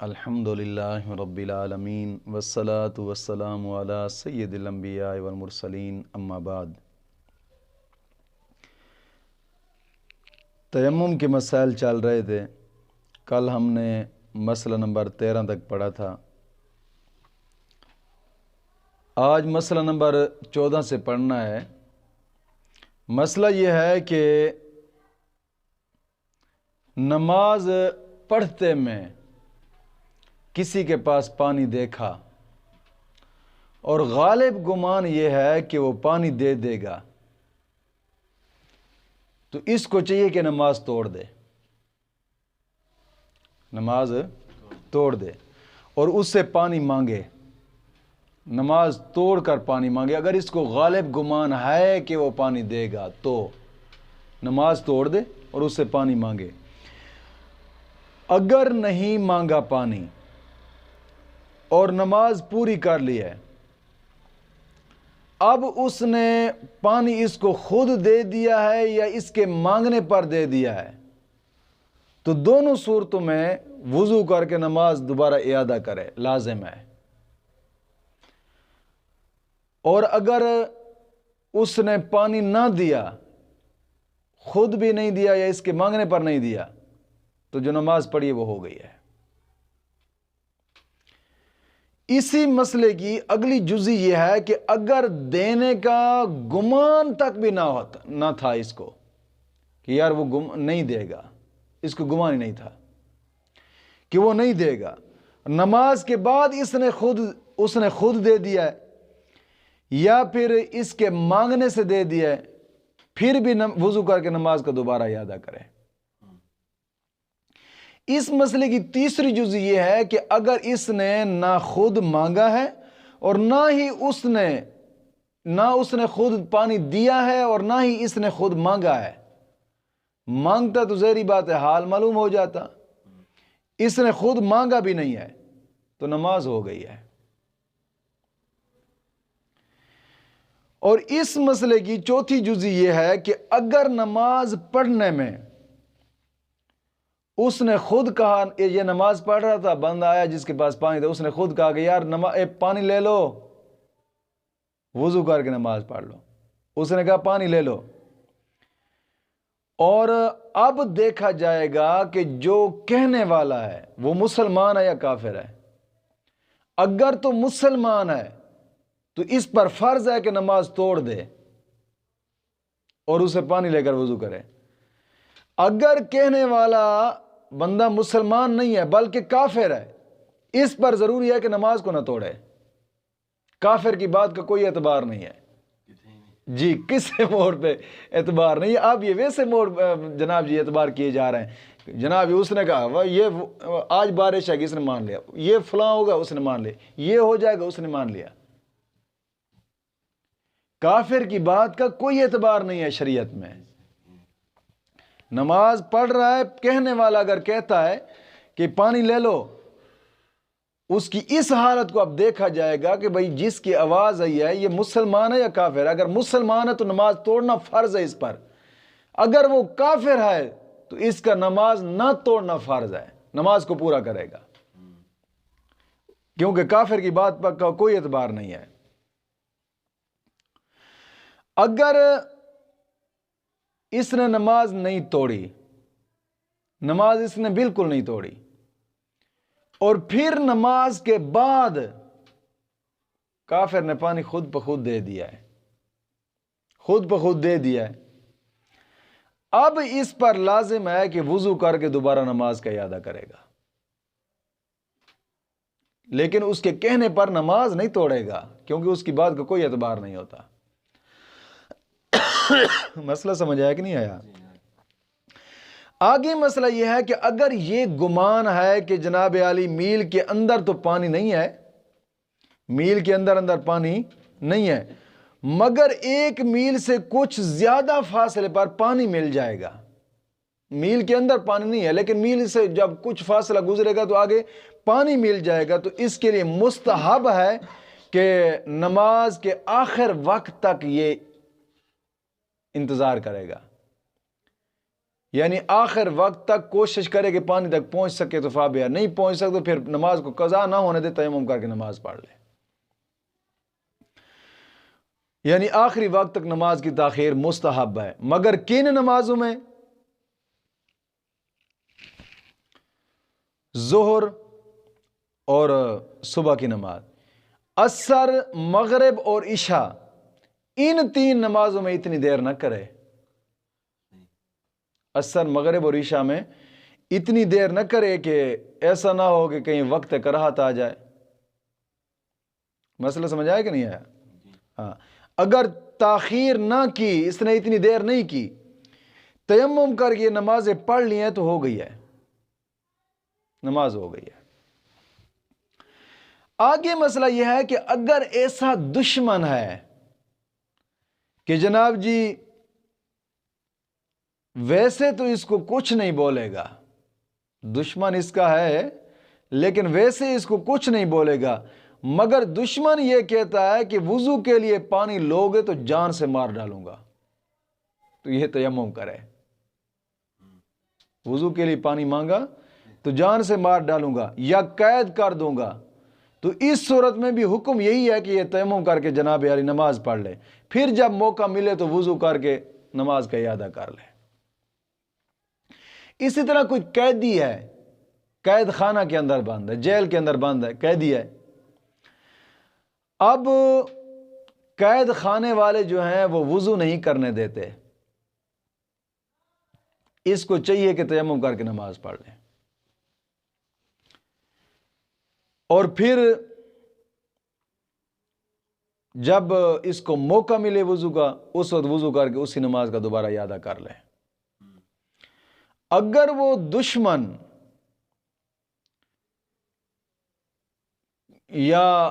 الحمدللہ رب العالمین والصلاة والسلام علی سید الانبیاء والمرسلین اما بعد۔ تیمم کے مسائل چل رہے تھے، کل ہم نے مسئلہ نمبر 13 تک پڑھا تھا، آج مسئلہ نمبر 14 سے پڑھنا ہے۔ مسئلہ یہ ہے کہ نماز پڑھتے میں کسی کے پاس پانی دیکھا اور غالب گمان یہ ہے کہ وہ پانی دے دے گا، تو اس کو چاہیے کہ نماز توڑ دے، نماز توڑ دے اور اس سے پانی مانگے، نماز توڑ کر پانی مانگے۔ اگر اس کو غالب گمان ہے کہ وہ پانی دے گا تو نماز توڑ دے اور اس سے پانی مانگے۔ اگر نہیں مانگا پانی اور نماز پوری کر لی ہے، اب اس نے پانی اس کو خود دے دیا ہے یا اس کے مانگنے پر دے دیا ہے، تو دونوں صورتوں میں وضو کر کے نماز دوبارہ اعادہ کرے، لازم ہے۔ اور اگر اس نے پانی نہ دیا، خود بھی نہیں دیا یا اس کے مانگنے پر نہیں دیا، تو جو نماز پڑھی ہے وہ ہو گئی ہے۔ اسی مسئلے کی اگلی جزی یہ ہے کہ اگر دینے کا گمان تک بھی نہ تھا اس کو کہ یار وہ نہیں دے گا، اس کو گمان ہی نہیں تھا کہ وہ نہیں دے گا، نماز کے بعد اس نے خود دے دیا ہے یا پھر اس کے مانگنے سے دے دیا ہے، پھر بھی وضو کر کے نماز کا دوبارہ اعادہ کرے۔ اس مسئلے کی تیسری جزء یہ ہے کہ اگر اس نے نہ خود مانگا ہے اور نہ اس نے خود پانی دیا ہے اور نہ ہی اس نے خود مانگا ہے، مانگتا تو ظاہری بات ہے حال معلوم ہو جاتا، اس نے خود مانگا بھی نہیں ہے تو نماز ہو گئی ہے۔ اور اس مسئلے کی چوتھی جزء یہ ہے کہ اگر نماز پڑھنے میں اس نے خود کہا، یہ نماز پڑھ رہا تھا، بندہ آیا جس کے پاس پانی تھا، اس نے خود کہا کہ یار پانی لے لو، وضو کر کے نماز پڑھ لو، اس نے کہا پانی لے لو، اور اب دیکھا جائے گا کہ جو کہنے والا ہے وہ مسلمان ہے یا کافر ہے۔ اگر تو مسلمان ہے تو اس پر فرض ہے کہ نماز توڑ دے اور اسے پانی لے کر وضو کرے۔ اگر کہنے والا بندہ مسلمان نہیں ہے بلکہ کافر ہے، اس پر ضروری ہے کہ نماز کو نہ توڑے، کافر کی بات کا کوئی اعتبار نہیں ہے جی، کسی موڑ پہ اعتبار نہیں ہے۔ اب یہ ویسے موڑ جناب جی اعتبار کیے جا رہے ہیں، جناب اس نے کہا یہ آج بارش ہے کہ اس نے مان لیا، یہ فلاں ہوگا اس نے مان لیا، یہ ہو جائے گا اس نے مان لیا۔ کافر کی بات کا کوئی اعتبار نہیں ہے شریعت میں۔ نماز پڑھ رہا ہے، کہنے والا اگر کہتا ہے کہ پانی لے لو، اس کی اس حالت کو اب دیکھا جائے گا کہ بھئی جس کی آواز آئی ہے یہ مسلمان ہے یا کافر ہے۔ اگر مسلمان ہے تو نماز توڑنا فرض ہے اس پر، اگر وہ کافر ہے تو اس کا نماز نہ توڑنا فرض ہے، نماز کو پورا کرے گا، کیونکہ کافر کی بات پر کوئی اعتبار نہیں ہے۔ اگر اس نے نماز نہیں توڑی، نماز اس نے بالکل نہیں توڑی، اور پھر نماز کے بعد کافر نے پانی خود بخود دے دیا ہے، خود بخود دے دیا ہے، اب اس پر لازم ہے کہ وضو کر کے دوبارہ نماز کا اعادہ کرے گا، لیکن اس کے کہنے پر نماز نہیں توڑے گا کیونکہ اس کی بات کا کوئی اعتبار نہیں ہوتا۔ مسئلہ سمجھ آیا کہ نہیں آیا؟ آگے مسئلہ یہ ہے کہ اگر یہ گمان ہے کہ جناب عالی میل کے اندر تو پانی نہیں ہے، میل کے اندر پانی نہیں ہے، مگر ایک میل سے کچھ زیادہ فاصلے پر پانی مل جائے گا، میل کے اندر پانی نہیں ہے لیکن میل سے جب کچھ فاصلہ گزرے گا تو آگے پانی مل جائے گا، تو اس کے لیے مستحب ہے کہ نماز کے آخر وقت تک یہ انتظار کرے گا، یعنی آخر وقت تک کوشش کرے کہ پانی تک پہنچ سکے تو فابیا، نہیں پہنچ سکے تو پھر نماز کو قضا نہ ہونے دے، تیمم کر کے نماز پڑھ لے۔ یعنی آخری وقت تک نماز کی تاخیر مستحب ہے، مگر کن نمازوں میں؟ ظہر اور صبح کی نماز، عصر، مغرب اور عشاء، ان تین نمازوں میں اتنی دیر نہ کرے۔ عصر، مغرب اور عشاء میں اتنی دیر نہ کرے کہ ایسا نہ ہو کہ کہیں وقت کراہت آ جائے۔ مسئلہ سمجھ آیا کہ نہیں آیا؟ ہاں، اگر تاخیر نہ کی، اس نے اتنی دیر نہیں کی، تیمم کر کے نمازیں پڑھ لی ہیں تو ہو گئی ہے، نماز ہو گئی ہے۔ آگے مسئلہ یہ ہے کہ اگر ایسا دشمن ہے کہ جناب جی ویسے تو اس کو کچھ نہیں بولے گا، دشمن اس کا ہے لیکن ویسے اس کو کچھ نہیں بولے گا، مگر دشمن یہ کہتا ہے کہ وضو کے لیے پانی لوگے تو جان سے مار ڈالوں گا، تو یہ تیمم کرے۔ وضو کے لیے پانی مانگا تو جان سے مار ڈالوں گا یا قید کر دوں گا، تو اس صورت میں بھی حکم یہی ہے کہ یہ تیمم کر کے جناب عالی نماز پڑھ لے، پھر جب موقع ملے تو وضو کر کے نماز کا اعادہ کر لے۔ اسی طرح کوئی قیدی ہے، قید خانہ کے اندر بند ہے، جیل کے اندر بند ہے، قیدی ہے، اب قید خانے والے جو ہیں وہ وضو نہیں کرنے دیتے، اس کو چاہیے کہ تیمم کر کے نماز پڑھ لیں، اور پھر جب اس کو موقع ملے وضو کا، اس وقت وضو کر کے اسی نماز کا دوبارہ اعادہ کر لیں۔ اگر وہ دشمن یا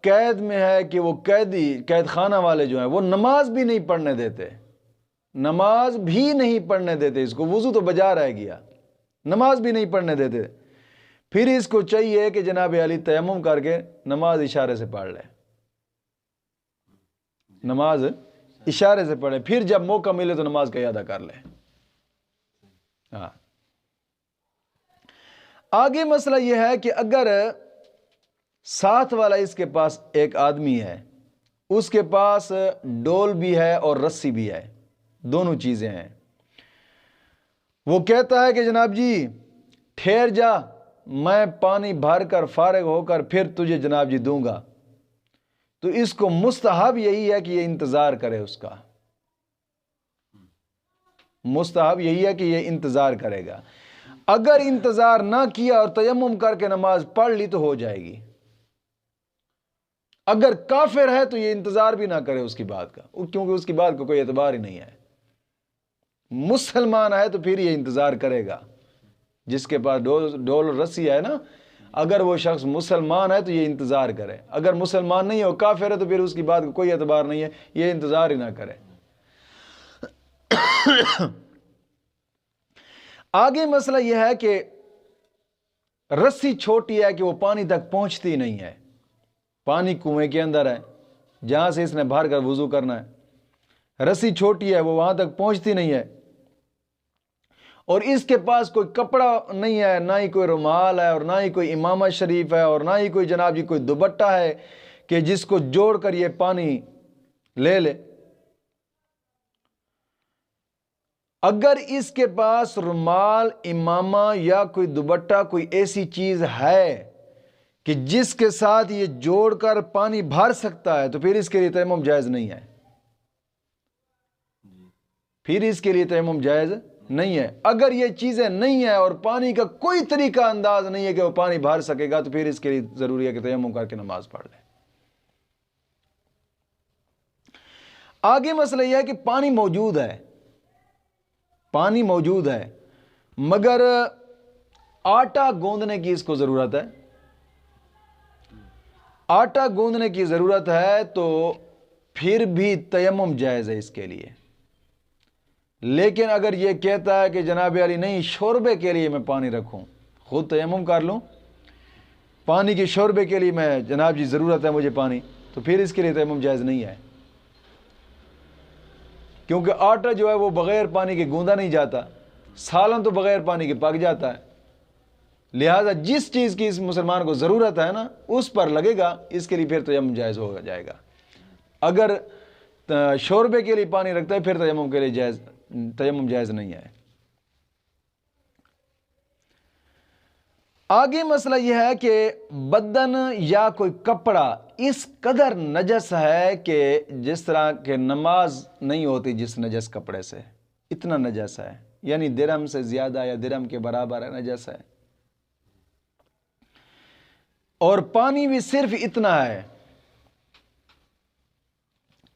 قید میں ہے کہ وہ قید خانہ والے جو ہیں وہ نماز بھی نہیں پڑھنے دیتے، نماز بھی نہیں پڑھنے دیتے، اس کو وضو تو بجا رہ گیا، نماز بھی نہیں پڑھنے دیتے، پھر اس کو چاہیے کہ جناب علی تیمم کر کے نماز اشارے سے پڑھ لے، نماز اشارے سے پڑھے، پھر جب موقع ملے تو نماز کا اعادہ کر لے۔ ہاں، آگے مسئلہ یہ ہے کہ اگر ساتھ والا اس کے پاس ایک آدمی ہے، اس کے پاس ڈول بھی ہے اور رسی بھی ہے، دونوں چیزیں ہیں، وہ کہتا ہے کہ جناب جی ٹھہر جا، میں پانی بھر کر فارغ ہو کر پھر تجھے جناب جی دوں گا، تو اس کو مستحب یہی ہے کہ یہ انتظار کرے، اس کا مستحب یہی ہے کہ یہ انتظار کرے گا۔ اگر انتظار نہ کیا اور تیمم کر کے نماز پڑھ لی تو ہو جائے گی، اگر کافر ہے تو یہ انتظار بھی نہ کرے اس کی بات کا، کیونکہ اس کی بات کا کوئی اعتبار ہی نہیں ہے۔ مسلمان ہے تو پھر یہ انتظار کرے گا، جس کے پاس ڈول رسی ہے نا، اگر وہ شخص مسلمان ہے تو یہ انتظار کرے، اگر مسلمان نہیں ہو کافر ہے تو پھر اس کی بات کا کوئی اعتبار نہیں ہے، یہ انتظار ہی نہ کرے۔ آگے مسئلہ یہ ہے کہ رسی چھوٹی ہے کہ وہ پانی تک پہنچتی نہیں ہے، پانی کنویں کے اندر ہے جہاں سے اس نے بھر کر وضو کرنا ہے، رسی چھوٹی ہے، وہ وہاں تک پہنچتی نہیں ہے، اور اس کے پاس کوئی کپڑا نہیں ہے، نہ ہی کوئی رومال ہے، اور نہ ہی کوئی امامہ شریف ہے، اور نہ ہی کوئی جناب جی کوئی دوپٹہ ہے کہ جس کو جوڑ کر یہ پانی لے لے۔ اگر اس کے پاس رومال، امامہ یا کوئی دوپٹہ، کوئی ایسی چیز ہے کہ جس کے ساتھ یہ جوڑ کر پانی بھر سکتا ہے تو پھر اس کے لیے تیمم جائز نہیں ہے، پھر اس کے لیے تیمم جائز نہیں ہے۔ اگر یہ چیزیں نہیں ہیں اور پانی کا کوئی طریقہ انداز نہیں ہے کہ وہ پانی بھر سکے گا تو پھر اس کے لیے ضروری ہے کہ تیمم کر کے نماز پڑھ لے۔ آگے مسئلہ یہ ہے کہ پانی موجود ہے، پانی موجود ہے مگر آٹا گوندنے کی اس کو ضرورت ہے، آٹا گوندنے کی ضرورت ہے تو پھر بھی تیمم جائز ہے اس کے لیے، لیکن اگر یہ کہتا ہے کہ جناب علی نہیں شوربے کے لیے میں پانی رکھوں، خود تیمم کر لوں، پانی کی شوربے کے لیے میں جناب جی ضرورت ہے مجھے پانی، تو پھر اس کے لیے تیمم جائز نہیں ہے، کیونکہ آٹا جو ہے وہ بغیر پانی کے گوندا نہیں جاتا، سالن تو بغیر پانی کے پک جاتا ہے، لہذا جس چیز کی اس مسلمان کو ضرورت ہے نا اس پر لگے گا، اس کے لیے پھر تیمم جائز ہو جائے گا۔ اگر شوربے کے لیے پانی رکھتا ہے پھر تیمم کے لیے تیمم جائز نہیں ہے۔ آگے مسئلہ یہ ہے کہ بدن یا کوئی کپڑا اس قدر نجس ہے کہ جس طرح کہ نماز نہیں ہوتی جس نجس کپڑے سے، اتنا نجس ہے، یعنی درہم سے زیادہ یا درہم کے برابر ہے، نجس ہے۔ اور پانی بھی صرف اتنا ہے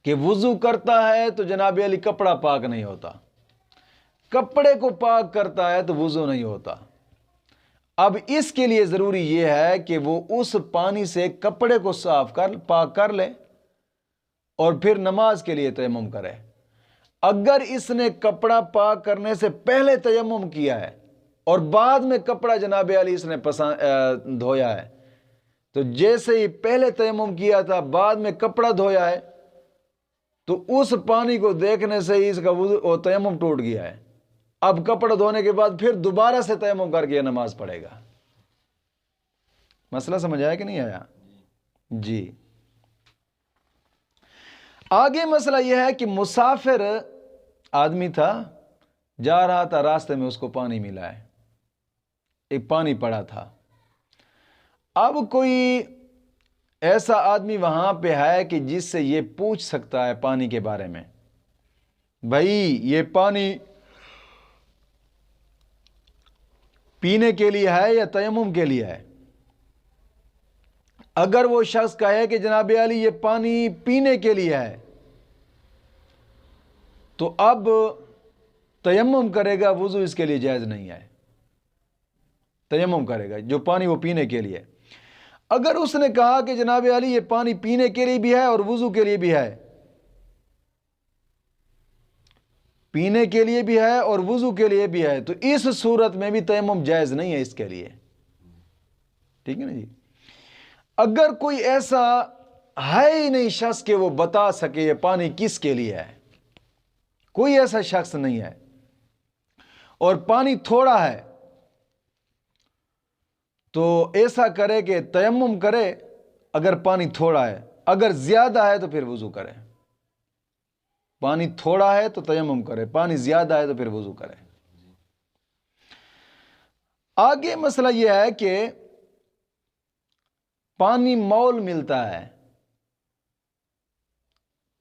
کہ وضو کرتا ہے تو جناب علی کپڑا پاک نہیں ہوتا، کپڑے کو پاک کرتا ہے تو وضو نہیں ہوتا۔ اب اس کے لیے ضروری یہ ہے کہ وہ اس پانی سے کپڑے کو پاک کر لے اور پھر نماز کے لیے تیمم کرے۔ اگر اس نے کپڑا پاک کرنے سے پہلے تیمم کیا ہے اور بعد میں کپڑا جناب علی اس نے دھویا ہے، تو جیسے ہی پہلے تیمم کیا تھا بعد میں کپڑا دھویا ہے تو اس پانی کو دیکھنے سے ہی اس کا تیمم ٹوٹ گیا ہے۔ اب کپڑا دھونے کے بعد پھر دوبارہ سے تیمم کر کے نماز پڑھے گا۔ مسئلہ سمجھ آیا کہ نہیں آیا؟ جی۔ آگے مسئلہ یہ ہے کہ مسافر آدمی تھا، جا رہا تھا، راستے میں اس کو پانی ملا ہے، ایک پانی پڑا تھا۔ اب کوئی ایسا آدمی وہاں پہ ہے کہ جس سے یہ پوچھ سکتا ہے پانی کے بارے میں، بھائی یہ پانی پینے کے لیے ہے یا تیمم کے لیے ہے؟ اگر وہ شخص کہے کہ جناب علی یہ پانی پینے کے لیے ہے تو اب تیمم کرے گا، وضو اس کے لیے جائز نہیں ہے، تیمم کرے گا جو پانی وہ پینے کے لیے۔ اگر اس نے کہا کہ جناب علی یہ پانی پینے کے لیے بھی ہے اور وضو کے لیے بھی ہے، پینے کے لیے بھی ہے اور وضو کے لیے بھی ہے، تو اس صورت میں بھی تیمم جائز نہیں ہے اس کے لیے، ٹھیک ہے نا جی۔ اگر کوئی ایسا ہے ہی نہیں شخص کہ وہ بتا سکے یہ پانی کس کے لیے ہے، کوئی ایسا شخص نہیں ہے، اور پانی تھوڑا ہے، تو ایسا کرے کہ تیمم کرے اگر پانی تھوڑا ہے، اگر زیادہ ہے تو پھر وضو کرے۔ پانی تھوڑا ہے تو تیمم کرے، پانی زیادہ ہے تو پھر وضو کرے۔ آگے مسئلہ یہ ہے کہ پانی مول ملتا ہے،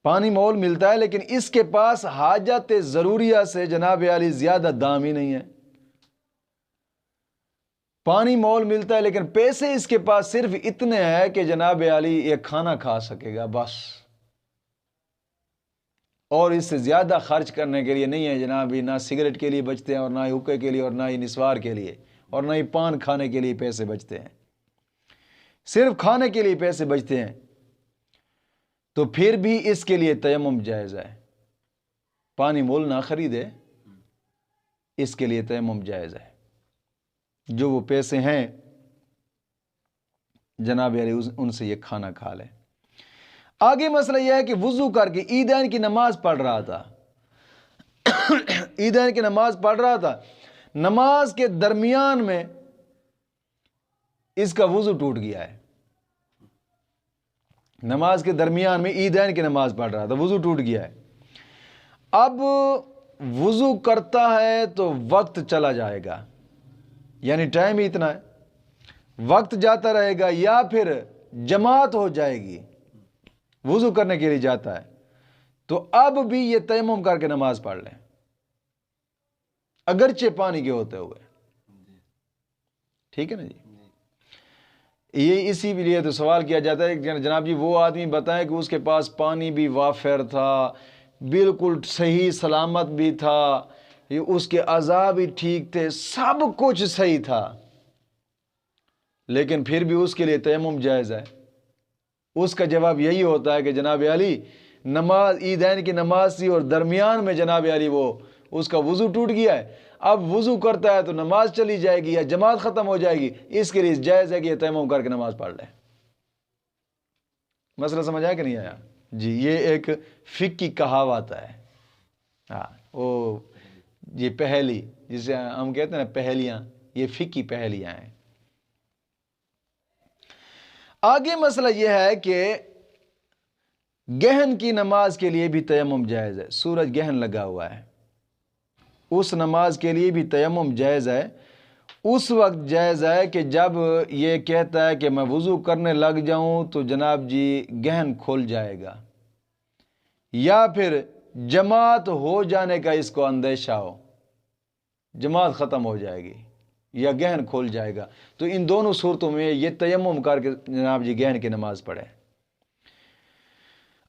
پانی مول ملتا ہے لیکن اس کے پاس حاجت ضروریہ سے جناب علی زیادہ دام ہی نہیں ہے۔ پانی مول ملتا ہے لیکن پیسے اس کے پاس صرف اتنے ہیں کہ جناب علی یہ کھانا کھا سکے گا بس، اور اس سے زیادہ خرچ کرنے کے لیے نہیں ہے جناب، نہ سگریٹ کے لیے بچتے ہیں اور نہ ہی حقے کے لیے اور نہ ہی نسوار کے لیے اور نہ ہی پان کھانے کے لیے پیسے بچتے ہیں، صرف کھانے کے لیے پیسے بچتے ہیں، تو پھر بھی اس کے لیے تیمم جائز ہے۔ پانی مول نہ خریدے، اس کے لیے تیمم جائز ہے، جو وہ پیسے ہیں جناب علی ان سے یہ کھانا کھا لے۔ آگے مسئلہ یہ ہے کہ وضو کر کے عیدین کی نماز پڑھ رہا تھا، عیدین کی نماز پڑھ رہا تھا، نماز کے درمیان میں اس کا وضو ٹوٹ گیا ہے، نماز کے درمیان میں عیدین کی نماز پڑھ رہا تھا، وضو ٹوٹ گیا ہے۔ اب وضو کرتا ہے تو وقت چلا جائے گا، یعنی ٹائم ہی اتنا ہے، وقت جاتا رہے گا، یا پھر جماعت ہو جائے گی، وضو کرنے کے لیے جاتا ہے تو اب بھی یہ تیمم کر کے نماز پڑھ لیں اگرچہ پانی کے ہوتے ہوئے، ٹھیک ہے نا جی۔ یہ اسی لیے تو سوال کیا جاتا ہے کہ جناب جی وہ آدمی بتائیں کہ اس کے پاس پانی بھی وافر تھا، بالکل صحیح سلامت بھی تھا، اس کے اعضاء بھی ٹھیک تھے، سب کچھ صحیح تھا، لیکن پھر بھی اس کے لیے تیمم جائز ہے۔ اس کا جواب یہی ہوتا ہے کہ جناب علی نماز عیدین کی نماز تھی اور درمیان میں جناب علی وہ اس کا وضو ٹوٹ گیا ہے، اب وضو کرتا ہے تو نماز چلی جائے گی یا جماعت ختم ہو جائے گی، اس کے لیے جائز ہے کہ یہ تیمم کر کے نماز پڑھ لے۔ مسئلہ سمجھ آیا کہ نہیں آیا؟ جی، یہ ایک فقہی کہاوت ہے، ہاں وہ یہ پہلی جسے ہم کہتے ہیں نا پہلیاں، یہ فقہی پہلیاں ہیں۔ آگے مسئلہ یہ ہے کہ گہن کی نماز کے لیے بھی تیمم جائز ہے۔ سورج گہن لگا ہوا ہے، اس نماز کے لیے بھی تیمم جائز ہے۔ اس وقت جائز ہے کہ جب یہ کہتا ہے کہ میں وضو کرنے لگ جاؤں تو جناب جی گہن کھل جائے گا، یا پھر جماعت ہو جانے کا اس کو اندیشہ ہو، جماعت ختم ہو جائے گی یا گہن کھل جائے گا، تو ان دونوں صورتوں میں یہ تیمم کر کے جناب جی گہن کی نماز پڑھے۔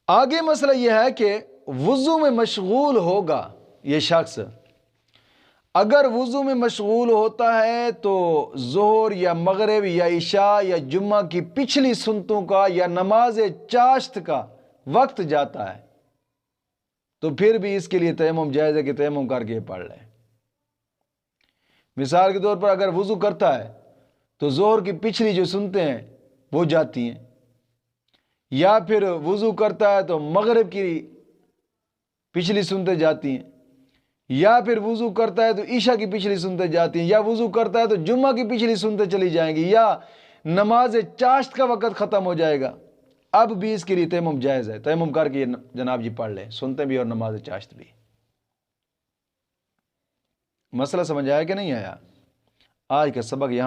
آگے مسئلہ یہ ہے کہ وضو میں مشغول ہوگا یہ شخص، اگر وضو میں مشغول ہوتا ہے تو ظہر یا مغرب یا عشاء یا جمعہ کی پچھلی سنتوں کا یا نماز چاشت کا وقت جاتا ہے، تو پھر بھی اس کے لیے تیمم جائز ہے کہ تیمم کر کے یہ پڑھ لے۔ مثال کے طور پر اگر وضو کرتا ہے تو ظہر کی پچھلی جو سنتیں ہیں وہ جاتی ہیں، یا پھر وضو کرتا ہے تو مغرب کی پچھلی سنتیں جاتی ہیں، یا پھر وضو کرتا ہے تو عشاء کی پچھلی سنتیں جاتی ہیں، یا وضو کرتا ہے تو جمعہ کی پچھلی سنتیں چلی جائیں گی، یا نماز چاشت کا وقت ختم ہو جائے گا، اب بھی اس کے لیے تیمم جائز ہے، تیمم کر کے جناب جی پڑھ لیں، سنتیں بھی اور نماز چاشت بھی۔ مسئلہ سمجھ آیا کہ نہیں آیا؟ آج کا سبق یہاں